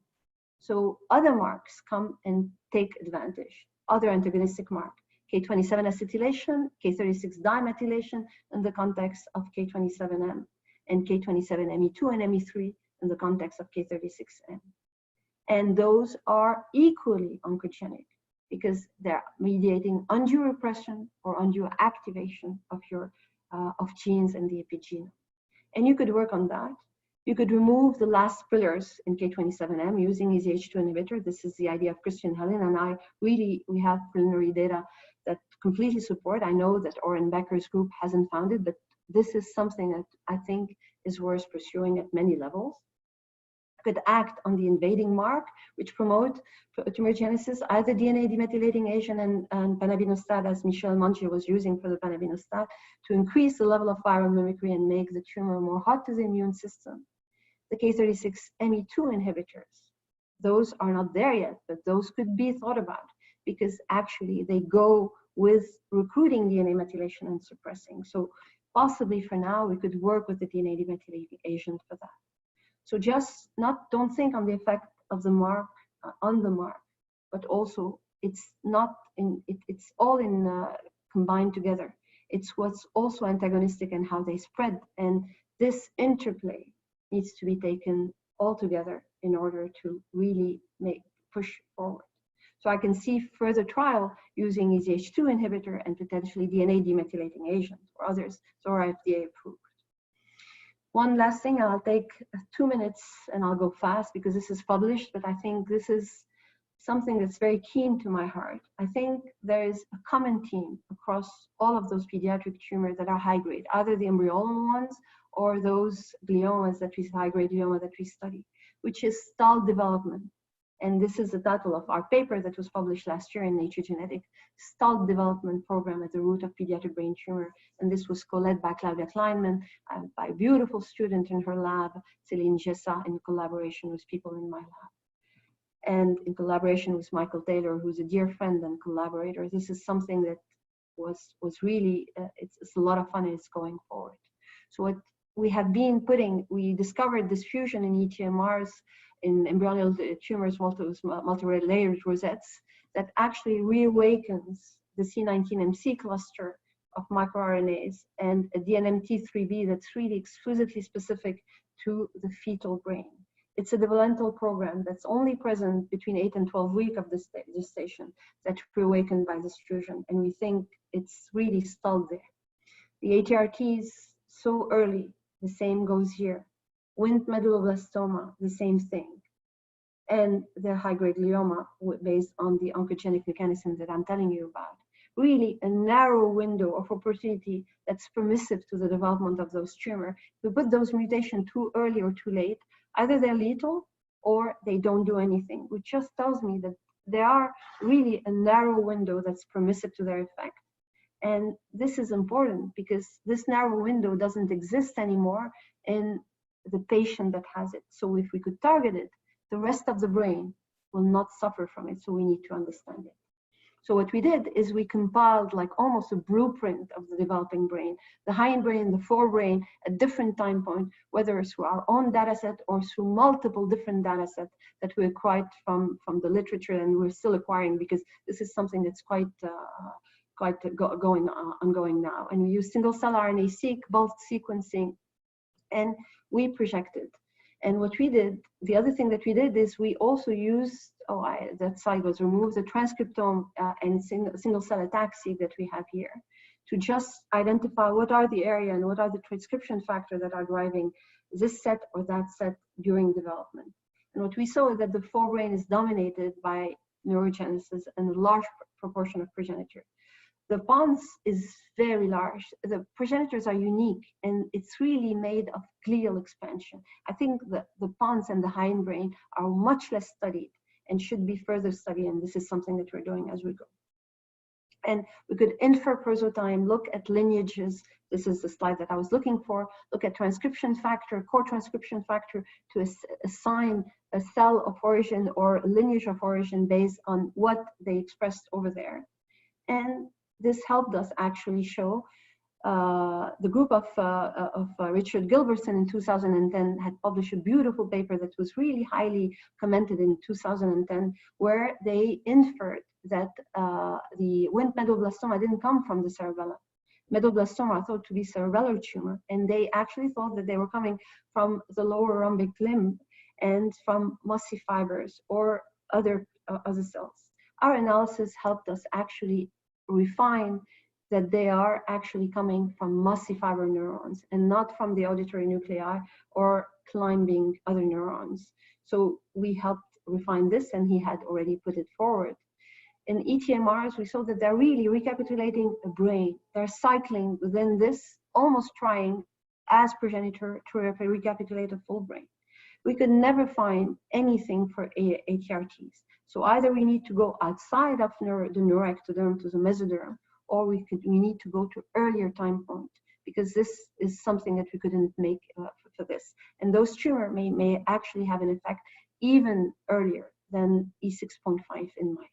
So other marks come and take advantage. Other antagonistic mark, K27 acetylation, K36 dimethylation in the context of K27M, and K27Me2 and Me3 in the context of K36M. And those are equally oncogenic because they're mediating undue repression or undue activation of your of genes in the epigenome. And you could work on that. You could remove the last pillars in K27M using EZH2 inhibitor. This is the idea of Christian Helen, and we have preliminary data that completely support. I know that Oren Becker's group hasn't found it, but this is something that I think is worth pursuing at many levels. Could act on the invading mark, which promote tumorigenesis, either DNA demethylating agent and panabinostat, as Michel Monge was using for the panabinostat, to increase the level of viral mimicry and make the tumor more hot to the immune system. The K36Me2 inhibitors, those are not there yet, but those could be thought about because actually they go with recruiting DNA methylation and suppressing. So possibly for now, we could work with the DNA demethylating agent for that. So just don't think on the effect of the mark on the mark, but also it's not in it's all in combined together. It's what's also antagonistic and how they spread, and this interplay needs to be taken all together in order to really push forward. So I can see further trial using EZH2 inhibitor and potentially DNA demethylating agent or others, so are FDA approved. One last thing, I'll take 2 minutes and I'll go fast because this is published, but I think this is something that's very keen to my heart. I think there is a common theme across all of those pediatric tumors that are high grade, either the embryonal ones or those gliomas that we, high-grade glioma that we study, which is stalled development. And this is the title of our paper that was published last year in Nature Genetics, Stalled Development Program at the Root of Pediatric Brain Tumor. And this was co-led by Claudia Kleinman, by a beautiful student in her lab, Céline Gessa, in collaboration with people in my lab. And in collaboration with Michael Taylor, who's a dear friend and collaborator. This is something that was really, it's a lot of fun and it's going forward. So what we have been putting, we discovered this fusion in ETMRs in embryonal tumors, multi-layered rosettes, that actually reawakens the C19MC cluster of microRNAs and a DNMT3B that's really exquisitely specific to the fetal brain. It's a developmental program that's only present between 8 and 12 weeks of this gestation that's reawakened by this fusion, and we think it's really stalled there. The ATRTs so early, the same goes here. Wnt medulloblastoma, the same thing. And the high-grade glioma based on the oncogenic mechanism that I'm telling you about. Really a narrow window of opportunity that's permissive to the development of those tumors. If we put those mutations too early or too late, either they're lethal or they don't do anything, which just tells me that there are really a narrow window that's permissive to their effect. And this is important because this narrow window doesn't exist anymore in the patient that has it. So if we could target it, the rest of the brain will not suffer from it. So we need to understand it. So what we did is we compiled like almost a blueprint of the developing brain, the hindbrain, the forebrain at different time points, whether through our own data set or through multiple different data sets that we acquired from the literature, and we're still acquiring because this is something that's quite ongoing now. And we use single-cell RNA-seq, bulk sequencing, and we projected. And what we did, the other thing that we did is we also used, that slide was removed, the transcriptome and single-cell attack-seq that we have here to just identify what are the area and what are the transcription factors that are driving this set or that set during development. And what we saw is that the forebrain is dominated by neurogenesis and a large proportion of progenitor. The pons is very large. The progenitors are unique, and it's really made of glial expansion. I think the pons and the hindbrain are much less studied and should be further studied, and this is something that we're doing as we go. And we could infer prosotime, look at lineages. This is the slide that I was looking for. Look at transcription factor, core transcription factor to assign a cell of origin or a lineage of origin based on what they expressed over there. And this helped us actually show the group of Richard Gilbertson in 2010 had published a beautiful paper that was really highly commented in 2010, where they inferred that the Wnt medulloblastoma didn't come from the cerebellum. Medulloblastoma are thought to be cerebellar tumor, and they actually thought that they were coming from the lower rhombic limb and from mossy fibers or other cells. Our analysis helped us actually refine that they are actually coming from mossy fiber neurons and not from the auditory nuclei or climbing other neurons. So we helped refine this, and he had already put it forward. In ETMRs, we saw that they're really recapitulating a brain. They're cycling within this, almost trying as progenitor to recapitulate a full brain. We could never find anything for ATRTs. So either we need to go outside of the neuroectoderm to the mesoderm, or we need to go to earlier time point, because this is something that we couldn't make for this. And those tumors may actually have an effect even earlier than E6.5 in mice.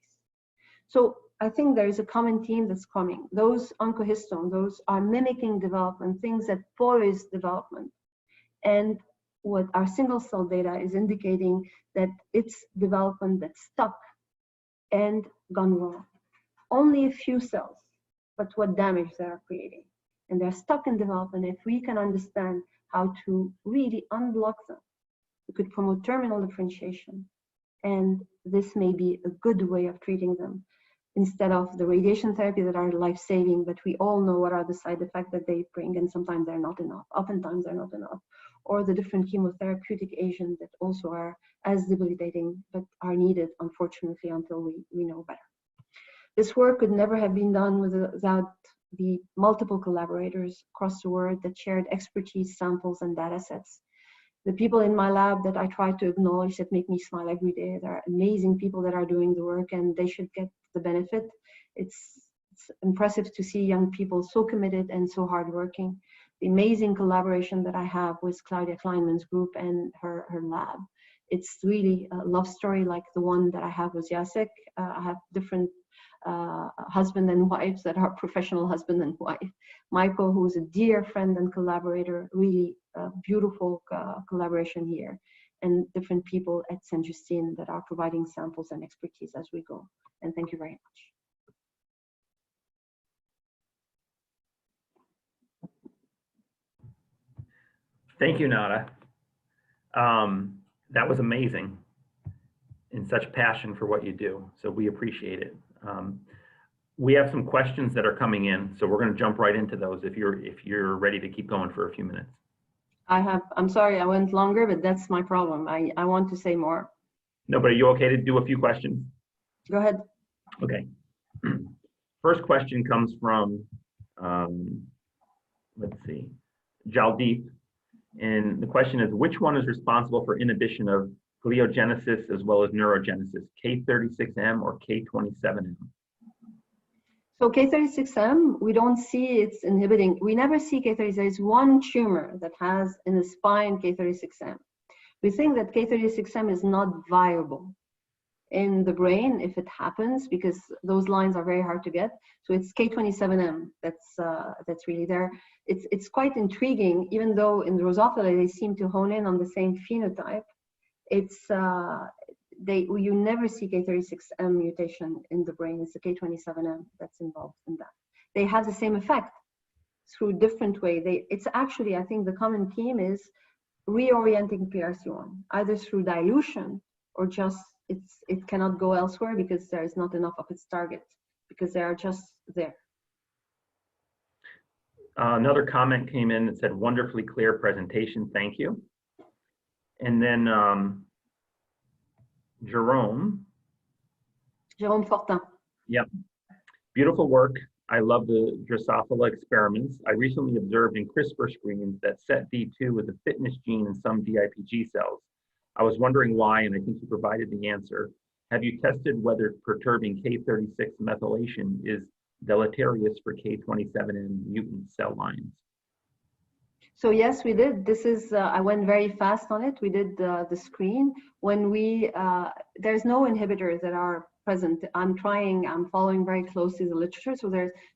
So I think there is a common theme that's coming. Those oncohistones, those are mimicking development, things that poise development. And what our single cell data is indicating that it's development that's stuck and gone wrong. Only a few cells, but what damage they are creating. And they're stuck in development. If we can understand how to really unblock them, we could promote terminal differentiation. And this may be a good way of treating them instead of the radiation therapy that are life-saving, but we all know what are the side effects that they bring, and sometimes they're not enough. Oftentimes they're not enough. or the different chemotherapeutic agents that also are as debilitating, but are needed, unfortunately, until we know better. This work could never have been done without the multiple collaborators across the world that shared expertise, samples, and data sets. The people in my lab that I try to acknowledge that make me smile every day, there are amazing people that are doing the work, and they should get the benefit. It's impressive to see young people so committed and so hardworking. The amazing collaboration that I have with Claudia Kleinman's group and her lab. It's really a love story like the one that I have with Jacek. I have different husband and wives that are professional husband and wife. Michael, who is a dear friend and collaborator, really beautiful collaboration here, and different people at Saint Justine that are providing samples and expertise as we go. And thank you very much. Thank you, Nada. That was amazing, and such passion for what you do. So we appreciate it. We have some questions that are coming in, so we're going to jump right into those if you're ready to keep going for a few minutes. I'm sorry I went longer, but that's my problem. I want to say more. No, but are you okay to do a few questions? Go ahead. Okay. First question comes from, let's see, Jaldeep. And the question is, which one is responsible for inhibition of gliogenesis as well as neurogenesis, K36M or K27M? So K36M, we don't see it's inhibiting. We never see K36. There's one tumor that has in the spine K36M. We think that K36M is not viable in the brain if it happens, because those lines are very hard to get. So it's K27M that's really there. It's quite intriguing, even though in Drosophila they seem to hone in on the same phenotype. You never see K36M mutation in the brain. It's the K27M that's involved in that. They have the same effect through different way. It's actually, I think the common theme is reorienting PRC1, either through dilution or just it cannot go elsewhere because there is not enough of its target, because they are just there. Another comment came in that said, wonderfully clear presentation, thank you. And then Jerome Fortin. Yep. Beautiful work. I love the Drosophila experiments. I recently observed in CRISPR screens that SETD2 is a fitness gene in some DIPG cells. I was wondering why, and I think you provided the answer. Have you tested whether perturbing K36 methylation is deleterious for K27M mutant cell lines? So yes, we did. This is, I went very fast on it. We did the screen. When there's no inhibitors that are present. I'm following very closely the literature. So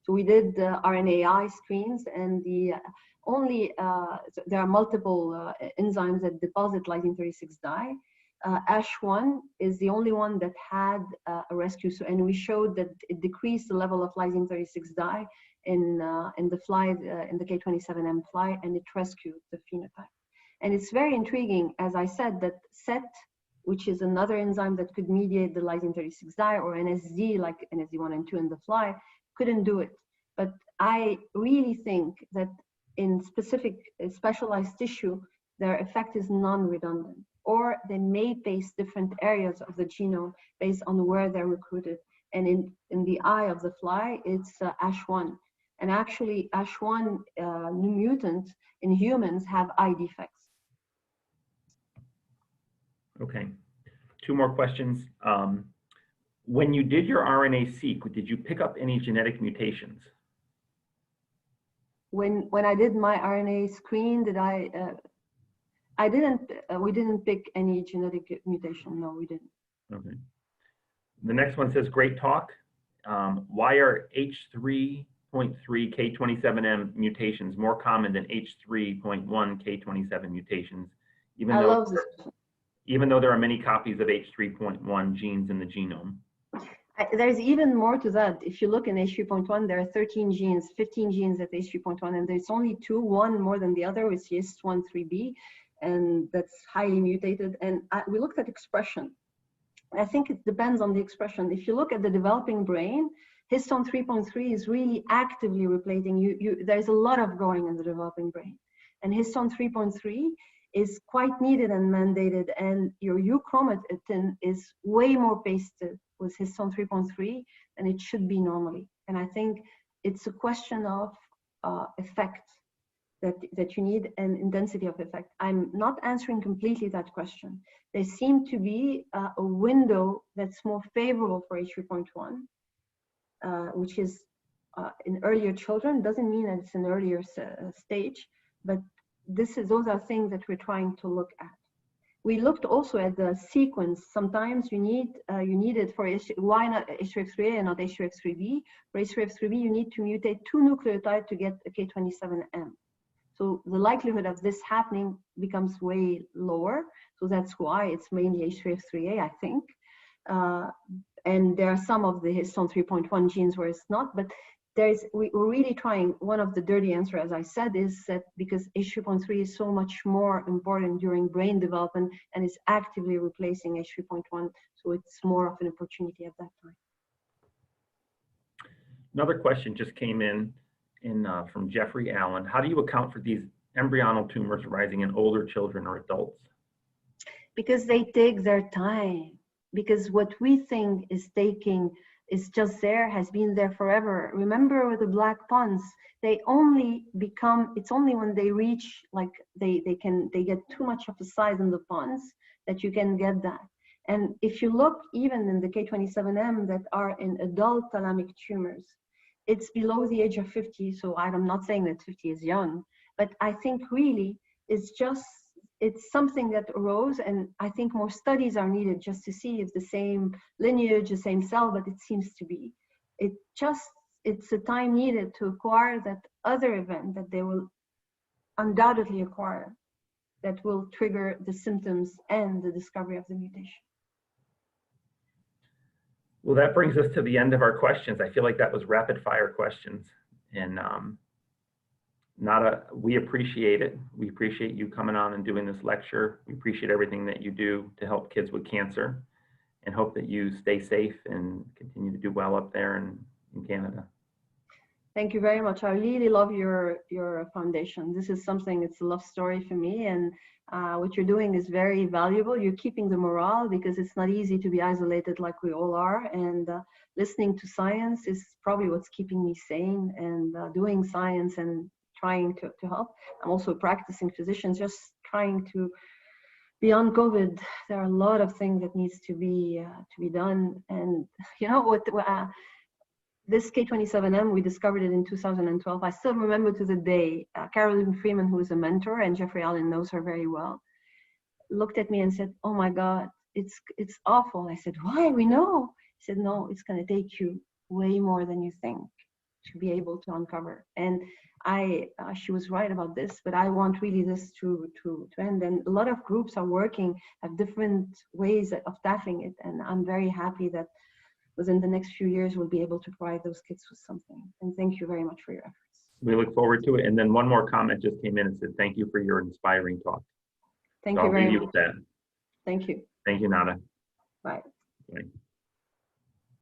we did the RNAi screens, and there are multiple enzymes that deposit lysine 36 dye. ASH1 is the only one that had a rescue. So, and we showed that it decreased the level of lysine 36 dye in the fly, in the K27M fly, and it rescued the phenotype. And it's very intriguing, as I said, that SET, which is another enzyme that could mediate the lysine 36 dye, or NSD, like NSD1 and 2 in the fly, couldn't do it. But I really think that in specific specialized tissue, their effect is non-redundant, or they may base different areas of the genome based on where they're recruited. And in the eye of the fly, it's ASH1. And actually, ASH1 new mutants in humans have eye defects. Okay, two more questions. When you did your RNA-seq, did you pick up any genetic mutations? When I did my RNA screen, I didn't, we didn't pick any genetic mutation. No, we didn't. Okay. The next one says, great talk. Why are H3.3 K27M mutations more common than H3.1 K27 mutations, even though there are many copies of H3.1 genes in the genome? There's even more to that. If you look in H3.1, there are 13 genes, 15 genes at H3.1, and there's only one more than the other, which is HIST13B, and that's highly mutated. And we looked at expression. I think it depends on the expression. If you look at the developing brain, histone 3.3 is really actively replacing there's a lot of going in the developing brain. And histone 3.3 is quite needed and mandated, and your chromatin is way more pasted with histone 3.3 than it should be normally. And I think it's a question of effect that you need and intensity of effect. I'm not answering completely that question. There seems to be a window that's more favorable for H3.1, which is in earlier children. Doesn't mean that it's an earlier stage, but those are things that we're trying to look at. We looked also at the sequence. Sometimes you need it for why not H3X3A and not H3X3B? For H3X3B, you need to mutate 2 nucleotides to get a K27M. So the likelihood of this happening becomes way lower. So that's why it's mainly H3X3A, I think. And there are some of the histone 3.1 genes where it's not, but we're really trying. One of the dirty answers, as I said, is that because H3.3 is so much more important during brain development and is actively replacing H3.1, so it's more of an opportunity at that time. Another question just came in from Jeffrey Allen. How do you account for these embryonal tumors arising in older children or adults? Because they take their time. Because what we think is just there, has been there forever. Remember with the black pons, they only become, it's only when they reach, like they get too much of a size in the pons that you can get that. And if you look even in the K27M that are in adult thalamic tumors, it's below the age of 50. So I'm not saying that 50 is young, but I think really it's something that arose, and I think more studies are needed just to see if the same lineage, the same cell, but it seems to be. It's a time needed to acquire that other event that they will undoubtedly acquire that will trigger the symptoms and the discovery of the mutation. Well, that brings us to the end of our questions. I feel like that was rapid fire questions. And Nada, we appreciate it. We appreciate you coming on and doing this lecture. We appreciate everything that you do to help kids with cancer, and hope that you stay safe and continue to do well up there in Canada. Thank you very much. I really love your foundation. This is something, it's a love story for me, and what you're doing is very valuable. You're keeping the morale because it's not easy to be isolated like we all are, and listening to science is probably what's keeping me sane, and doing science and trying to help. I'm also a practicing physician, just trying to, beyond COVID, there are a lot of things that needs to be done. And you know what, this K27M, we discovered it in 2012. I still remember to the day, Carolyn Freeman, who is a mentor, and Jeffrey Allen knows her very well, looked at me and said, "Oh my God, it's awful." I said, "Why? We know." He said, "No, it's going to take you way more than you think to be able to uncover." And she was right about this, but I want really this to end. And a lot of groups are working, have different ways of tackling it. And I'm very happy that within the next few years, we'll be able to provide those kids with something. And thank you very much for your efforts. We look forward to it. And then one more comment just came in and said, "Thank you for your inspiring talk." Thank you very much. With that. Thank you. Thank you, Nada. Bye. Bye.